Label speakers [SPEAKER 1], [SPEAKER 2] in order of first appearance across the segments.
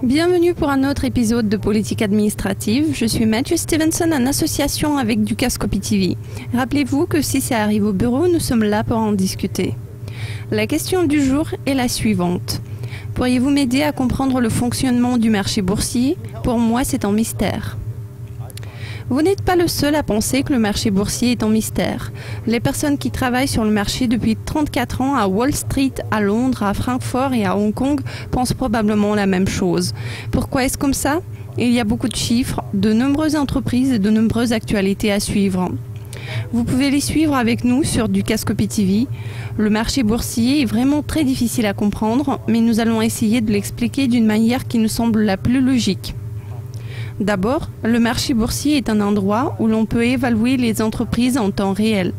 [SPEAKER 1] Bienvenue pour un autre épisode de Politique Administrative. Je suis Matthew Stevenson en association avec Dukascopy TV. Rappelez-vous que si ça arrive au bureau, nous sommes là pour en discuter. La question du jour est la suivante. Pourriez-vous m'aider à comprendre le fonctionnement du marché boursier? Pour moi, c'est un mystère. Vous n'êtes pas le seul à penser que le marché boursier est un mystère. Les personnes qui travaillent sur le marché depuis 34 ans à Wall Street, à Londres, à Francfort et à Hong Kong pensent probablement la même chose. Pourquoi est-ce comme ça? Il y a beaucoup de chiffres, de nombreuses entreprises et de nombreuses actualités à suivre. Vous pouvez les suivre avec nous sur Dukascopy TV. Le marché boursier est vraiment très difficile à comprendre, mais nous allons essayer de l'expliquer d'une manière qui nous semble la plus logique. D'abord, le marché boursier est un endroit où l'on peut évaluer les entreprises en temps réel.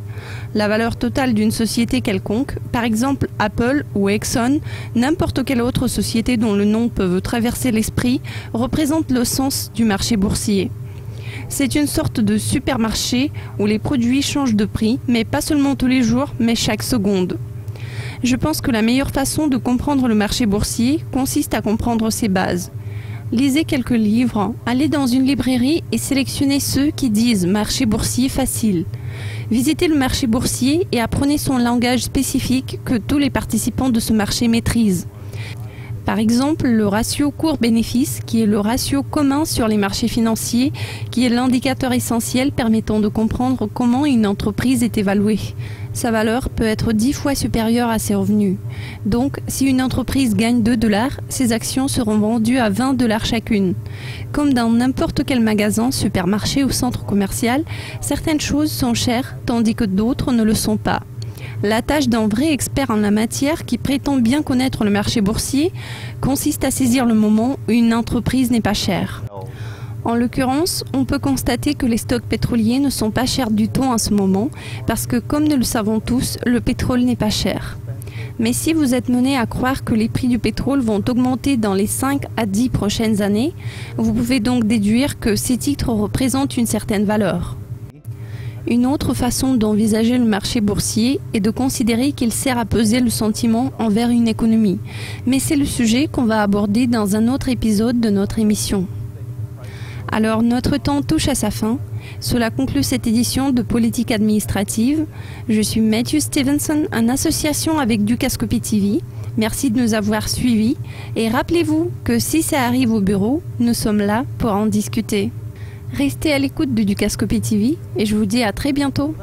[SPEAKER 1] La valeur totale d'une société quelconque, par exemple Apple ou Exxon, n'importe quelle autre société dont le nom peut vous traverser l'esprit, représente le sens du marché boursier. C'est une sorte de supermarché où les produits changent de prix, mais pas seulement tous les jours, mais chaque seconde. Je pense que la meilleure façon de comprendre le marché boursier consiste à comprendre ses bases. Lisez quelques livres, allez dans une librairie et sélectionnez ceux qui disent « marché boursier facile ». Visitez le marché boursier et apprenez son langage spécifique que tous les participants de ce marché maîtrisent. Par exemple, le ratio cours-bénéfice, qui est le ratio commun sur les marchés financiers, qui est l'indicateur essentiel permettant de comprendre comment une entreprise est évaluée. Sa valeur peut être 10 fois supérieure à ses revenus. Donc, si une entreprise gagne 2 $, ses actions seront vendues à 20 $ chacune. Comme dans n'importe quel magasin, supermarché ou centre commercial, certaines choses sont chères, tandis que d'autres ne le sont pas. La tâche d'un vrai expert en la matière qui prétend bien connaître le marché boursier consiste à saisir le moment où une entreprise n'est pas chère. En l'occurrence, on peut constater que les stocks pétroliers ne sont pas chers du tout en ce moment parce que, comme nous le savons tous, le pétrole n'est pas cher. Mais si vous êtes mené à croire que les prix du pétrole vont augmenter dans les 5 à 10 prochaines années, vous pouvez donc déduire que ces titres représentent une certaine valeur. Une autre façon d'envisager le marché boursier est de considérer qu'il sert à peser le sentiment envers une économie. Mais c'est le sujet qu'on va aborder dans un autre épisode de notre émission. Alors, notre temps touche à sa fin. Cela conclut cette édition de Politique Administrative. Je suis Matthew Stevenson, en association avec Dukascopy TV. Merci de nous avoir suivis. Et rappelez-vous que si ça arrive au bureau, nous sommes là pour en discuter. Restez à l'écoute de Dukascopy TV et je vous dis à très bientôt.